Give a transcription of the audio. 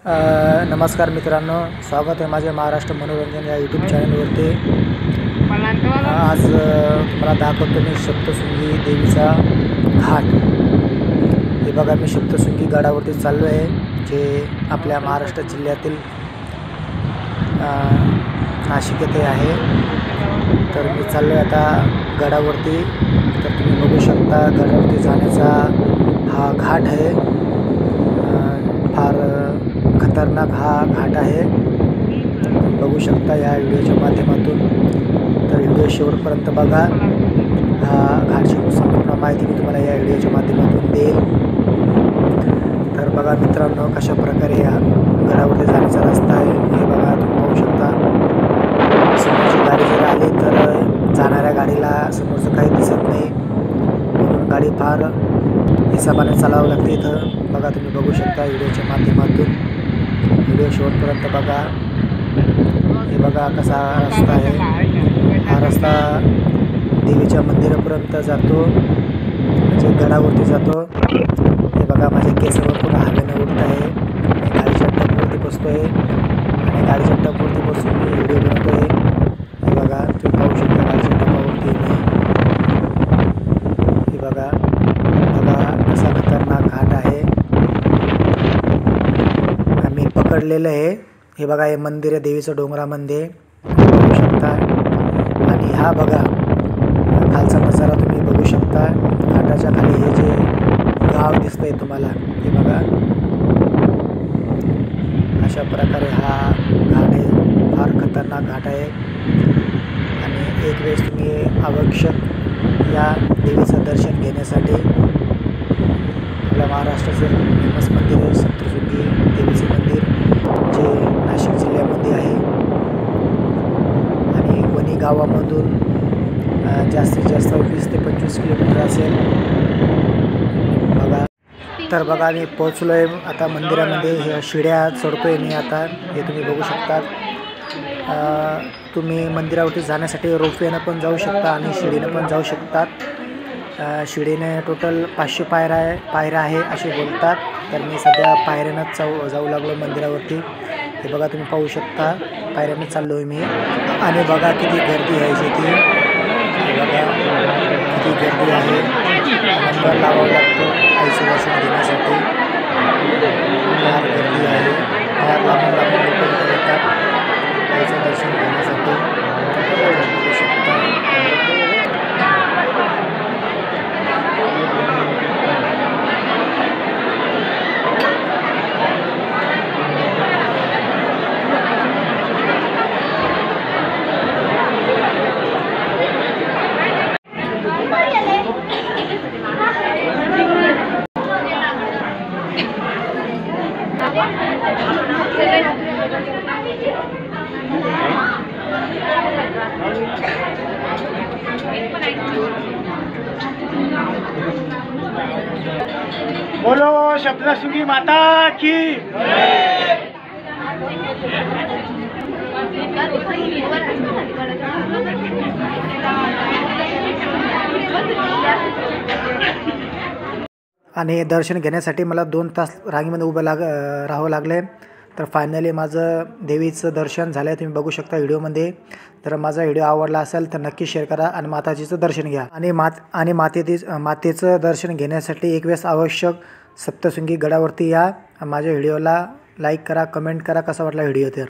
नमस्कार मित्रांनो, स्वागत आहे माझे महाराष्ट्र मनोरंजन या यूट्यूब चॅनलवरती। आज तुम्हाला दाखवतो मी सप्तशृंगी देवीचा घाट। हे बघा, मी सप्तशृंगी गडावरती चाललो आहे, जे आपल्या महाराष्ट्र जिल्ह्यातील नाशिक येथे आहे। तर मी चाललो आहे आता गडावरती। तर तुम्ही बघू शकता गडावरती जाण्याचा हा घाट आहे। फार खतरनाक हा घाट आहे, बघू शकता या व्हिडिओच्या माध्यमातून। तर व्हिडिओ शेवटपर्यंत बघा, हा घाटची संपूर्ण माहिती मी तुम्हाला या व्हिडिओच्या माध्यमातून देईल। तर बघा मित्रांनो, कशा प्रकारे या गडावरती जाण्याचा रस्ता आहे हे बघा, तुम्ही पाहू शकता। समोरची गाडी जर आली तर जाणाऱ्या गाडीला समोरचं काही दिसत नाही, म्हणून गाडी फार हिसाबाने चालावं लागते इथं। बघा, तुम्ही बघू शकता व्हिडिओच्या माध्यमातून। व्हिडिओ शेवटपर्यंत बघा। हे बघा कसा रस्ता आहे। हा रस्ता देवीच्या मंदिरापर्यंत जातो, म्हणजे गडावरती जातो। हे बघा, माझ्या केसावर पूर्ण हवेने उडत आहे। मी गाडीच्या टपवरती बसतो आहे आणि गाडीच्या टपवरती बसून मी व्हिडिओ बनवतो आहे। हे बघा, तुम्ही पाहू शकता गाडीच्या टपावरती हे बघा कसा खतरनाक घाट आहे। आम्ही पकडलेलं आहे। हे बघा, हे मंदिर आहे देवीचं डोंगरामध्ये, बघू शकता। आणि हा बघा खालचा नजारा तुम्ही बघू शकता। घाटाच्या खाली हे जे गाव दिसतंय तुम्हाला, हे बघा अशा प्रकारे हा घाट आहे। फार खतरनाक घाट आहे आणि एक वेळेस तुम्ही आवश्यक या देवीचं दर्शन घेण्यासाठी आपल्या महाराष्ट्राचं फेमस मंदिर आहे सप्तशृंगी देवीचे मंदिर, जे नाशिक जिल्ह्यामध्ये आहे। आणि वणी गावामधून जास्तीत जास्त 20 ते 25 किलोमीटर असेल बघा। तर बघा, मी पोहोचलो आहे आता मंदिरामध्ये। ह्या शिड्या चढतो आहे मी आता, हे तुम्ही बघू शकता। तुम्ही मंदिरावरती जाण्यासाठी रोपवेनं पण जाऊ शकता आणि शिडीनं पण जाऊ शकतात। शिडीने टोटल 500 पायऱ्या आहे असे बोलतात। तर मी सध्या पायऱ्यानंच जाऊ लागलो मंदिरावरती। हे बघा, तुम्ही पाहू शकता पायऱ्यानं चाललो आहे मी। आणि बघा किती गर्दी आहे इथे, हे बघा किती गर्दी आहे। नंबर लावावा लागतो आईचं दर्शन घेण्यासाठी, फार गर्दी आहे। फार लांबून लोक येतात आईचं दर्शन घेण्यासाठी, बघू शकता। बोलो सप्तशृंगी माता की। आणि दर्शन घेण्यासाठी मला 2 तास रांगेमध्ये उभं राहावं लागले। तर फायनली माझं देवीचं दर्शन झालं आहे, तुम्ही बघू शकता व्हिडिओमध्ये। तर माझा व्हिडिओ आवडला असेल तर नक्की शेअर करा आणि माताजीचं दर्शन घ्या। आणि मातेचं दर्शन घेण्यासाठी एक वेळेस आवश्यक सप्तशृंगी गडावरती या। माझ्या व्हिडिओला लाईक करा, कमेंट करा कसा वाटला व्हिडिओ तर।